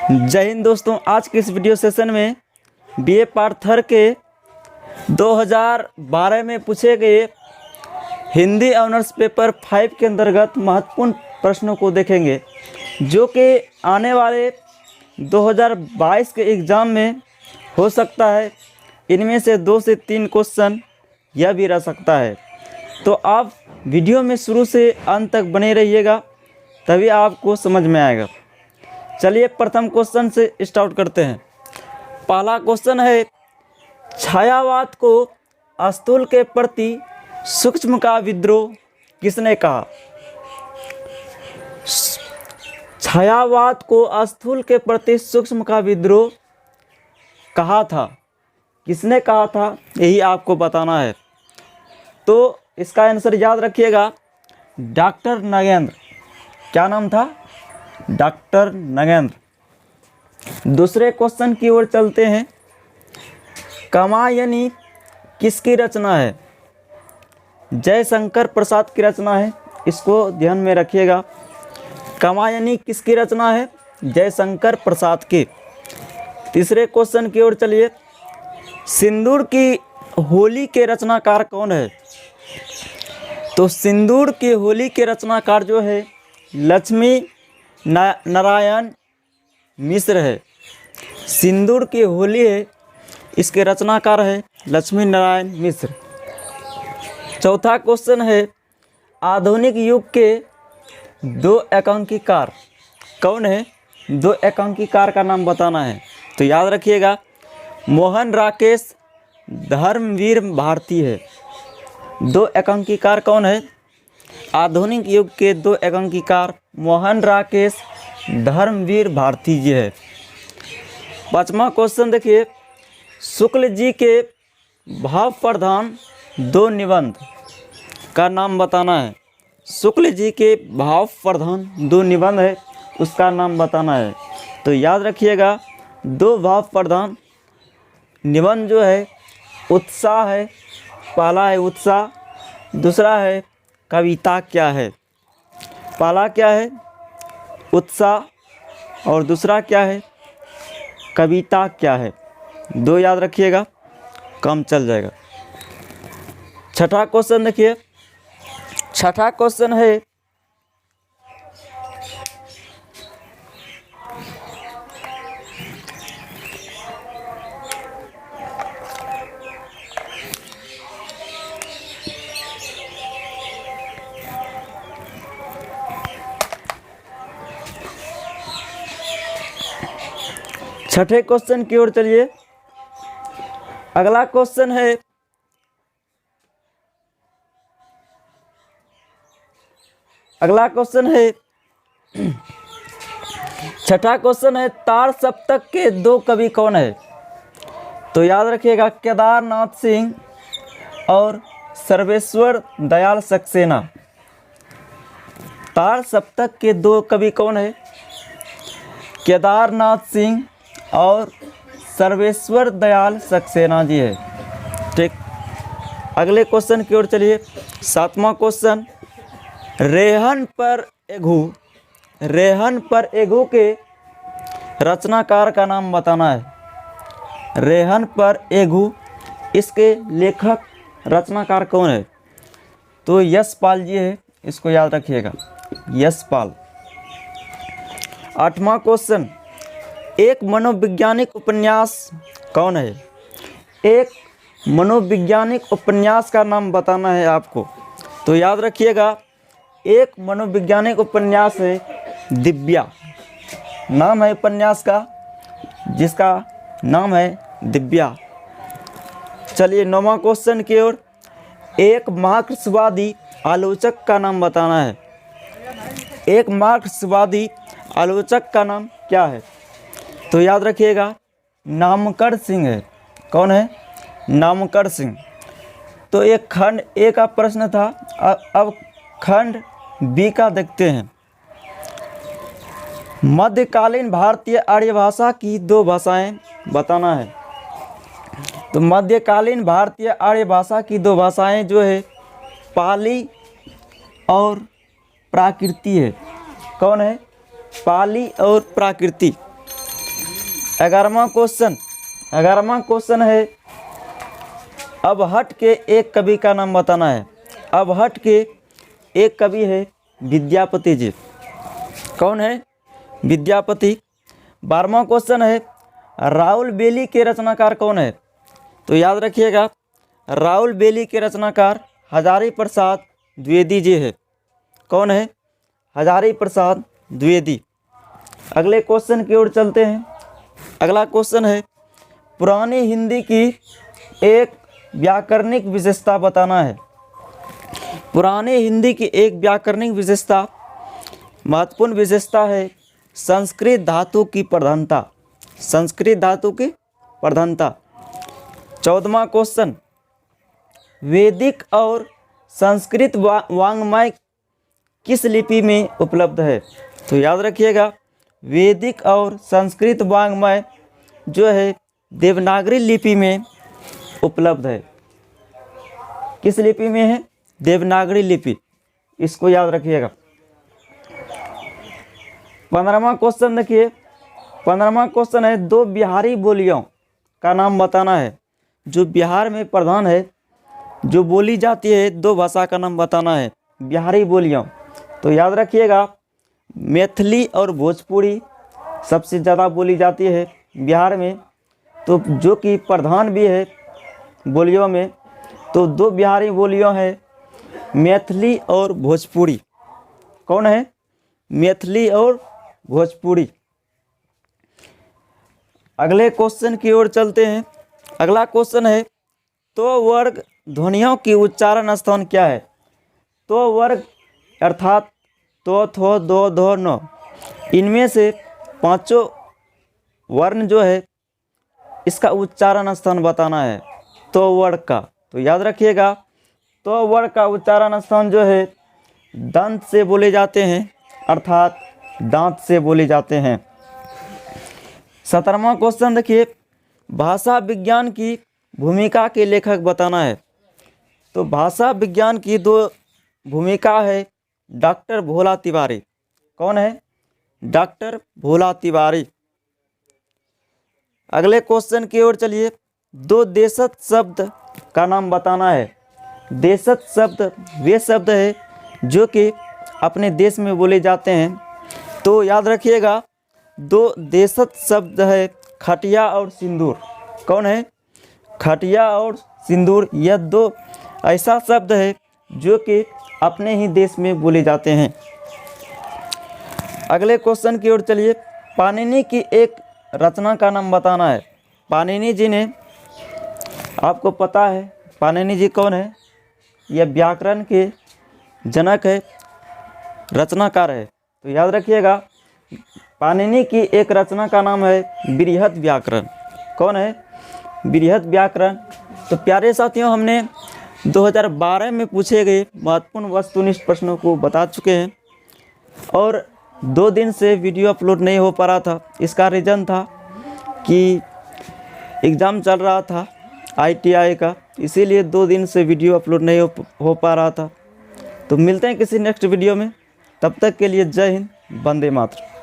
जय हिंद दोस्तों। आज के इस वीडियो सेशन में बीए पार्ट थर्ड के 2012 में पूछे गए हिंदी ऑनर्स पेपर 5 के अंतर्गत महत्वपूर्ण प्रश्नों को देखेंगे, जो कि आने वाले 2022 के एग्ज़ाम में हो सकता है। इनमें से 2 से 3 क्वेश्चन यह भी रह सकता है। तो आप वीडियो में शुरू से अंत तक बने रहिएगा, तभी आपको समझ में आएगा। चलिए प्रथम क्वेश्चन से स्टार्ट करते हैं। पहला क्वेश्चन है, छायावाद को स्थूल के प्रति सूक्ष्म का विद्रोह किसने कहा? छायावाद को स्थूल के प्रति सूक्ष्म का विद्रोह कहा था, किसने कहा था, यही आपको बताना है। तो इसका आंसर याद रखिएगा, डॉक्टर नगेंद्र। क्या नाम था? डॉक्टर नगेंद्र। दूसरे क्वेश्चन की ओर चलते हैं। कामायनी किसकी रचना है? जयशंकर प्रसाद की रचना है, इसको ध्यान में रखिएगा। कामायनी किसकी रचना है? जयशंकर प्रसाद की। तीसरे क्वेश्चन की ओर चलिए। सिंदूर की होली के रचनाकार कौन है? तो सिंदूर की होली के रचनाकार जो है लक्ष्मी नारायण मिश्र है। सिंदूर की होली है, इसके रचनाकार है लक्ष्मी नारायण मिश्र। चौथा क्वेश्चन है, आधुनिक युग के 2 एकांकीकार कौन है? 2 एकांकीकार का नाम बताना है। तो याद रखिएगा, मोहन राकेश धर्मवीर भारती है। 2 एकांकीकार कौन है? आधुनिक युग के 2 एकांकीकार मोहन राकेश धर्मवीर भारती जी है। पांचवा क्वेश्चन देखिए, शुक्ल जी के भाव प्रधान 2 निबंध का नाम बताना है। शुक्ल जी के भाव प्रधान 2 निबंध है, उसका नाम बताना है। तो याद रखिएगा, 2 भाव प्रधान निबंध जो है उत्साह है। पहला है उत्साह, दूसरा है कविता क्या है। पहला क्या है? उत्साह, और दूसरा क्या है? कविता क्या है। 2 याद रखिएगा, कम चल जाएगा। छठा क्वेश्चन देखिए। छठा क्वेश्चन है, छठे क्वेश्चन की ओर चलिए। अगला क्वेश्चन है, छठा क्वेश्चन है, तार सप्तक के 2 कवि कौन है? तो याद रखिएगा, केदारनाथ सिंह और सर्वेश्वर दयाल सक्सेना। तार सप्तक के 2 कवि कौन है? केदारनाथ सिंह और सर्वेश्वर दयाल सक्सेना जी है। ठीक, अगले क्वेश्चन की ओर चलिए। 7वां क्वेश्चन, रेहन पर एगू के रचनाकार का नाम बताना है। रेहन पर एगू, इसके लेखक रचनाकार कौन है? तो यशपाल जी है, इसको याद रखिएगा, यशपाल। 8वां क्वेश्चन, एक मनोवैज्ञानिक उपन्यास कौन है? एक मनोवैज्ञानिक उपन्यास का नाम बताना है आपको। तो याद रखिएगा, एक मनोवैज्ञानिक उपन्यास है दिव्या। नाम है उपन्यास का, जिसका नाम है दिव्या। चलिए 9वां क्वेश्चन की ओर। एक मार्क्सवादी आलोचक का नाम बताना है। एक मार्क्सवादी आलोचक का नाम क्या है? तो याद रखिएगा, नामकर सिंह है। कौन है? नामकर सिंह। तो एक खंड ए का प्रश्न था, अब खंड बी का देखते हैं। मध्यकालीन भारतीय आर्य भाषा की 2 भाषाएं बताना है। तो मध्यकालीन भारतीय आर्य भाषा की 2 भाषाएं जो है पाली और प्राकृति है। कौन है? पाली और प्राकृति। 11वां क्वेश्चन है, अब हट के एक कवि का नाम बताना है। अब हट के एक कवि है विद्यापति जी। कौन है? विद्यापति। 12वां क्वेश्चन है, राउल बेली के रचनाकार कौन है? तो याद रखिएगा, राउल बेली के रचनाकार हजारी प्रसाद द्विवेदी जी है। कौन है? हजारी प्रसाद द्विवेदी। अगले क्वेश्चन की ओर चलते हैं। अगला क्वेश्चन है, पुरानी हिंदी की एक व्याकरणिक विशेषता बताना है। पुरानी हिंदी की एक व्याकरणिक विशेषता, महत्वपूर्ण विशेषता है संस्कृत धातु की प्रधानता। संस्कृत धातु की प्रधानता। 14वां क्वेश्चन, वैदिक और संस्कृत वाङ्मय किस लिपि में उपलब्ध है? तो याद रखिएगा, वैदिक और संस्कृत वाङ्मय जो है देवनागरी लिपि में उपलब्ध है। किस लिपि में है? देवनागरी लिपि। इसको याद रखिएगा। 15वां क्वेश्चन देखिए। 15वां क्वेश्चन है, दो बिहारी बोलियों का नाम बताना है। जो बिहार में प्रधान है, जो बोली जाती है, दो भाषा का नाम बताना है, बिहारी बोलियों। तो याद रखिएगा, मैथिली और भोजपुरी सबसे ज़्यादा बोली जाती है बिहार में। तो जो कि प्रधान भी है बोलियों में, तो दो बिहारी बोलियों हैं, मैथिली और भोजपुरी। कौन है? मैथिली और भोजपुरी। अगले क्वेश्चन की ओर चलते हैं। अगला क्वेश्चन है, तो वर्ग ध्वनियों की उच्चारण स्थान क्या है? तो वर्ग अर्थात तो, थो, दो, धो, नो, इनमें से पांचों वर्ण जो है इसका उच्चारण स्थान बताना है तो वर्ग का। तो याद रखिएगा, तो वर्ग का उच्चारण स्थान जो है दंत से बोले जाते हैं, अर्थात दांत से बोले जाते हैं। 17वां क्वेश्चन देखिए, भाषा विज्ञान की भूमिका के लेखक बताना है। तो भाषा विज्ञान की दो भूमिका है डॉक्टर भोला तिवारी। कौन है? डॉक्टर भोला तिवारी। अगले क्वेश्चन की ओर चलिए, दो देशज शब्द का नाम बताना है। देशज शब्द वे शब्द है जो कि अपने देश में बोले जाते हैं। तो याद रखिएगा, दो देशज शब्द है खटिया और सिंदूर। कौन है? खटिया और सिंदूर, यह दो ऐसा शब्द है जो कि अपने ही देश में बोले जाते हैं। अगले क्वेश्चन की ओर चलिए, पाणिनि की एक रचना का नाम बताना है। पाणिनि जी ने, आपको पता है पाणिनि जी कौन है? यह व्याकरण के जनक है, रचनाकार है। तो याद रखिएगा, पाणिनि की एक रचना का नाम है बृहद व्याकरण। कौन है? बृहद व्याकरण। तो प्यारे साथियों, हमने 2012 में पूछे गए महत्वपूर्ण वस्तुनिष्ठ प्रश्नों को बता चुके हैं और 2 दिन से वीडियो अपलोड नहीं हो पा रहा था। इसका रीज़न था कि एग्ज़ाम चल रहा था ITI का, इसीलिए 2 दिन से वीडियो अपलोड नहीं हो पा रहा था। तो मिलते हैं किसी नेक्स्ट वीडियो में, तब तक के लिए जय हिंद, वंदे मातरम।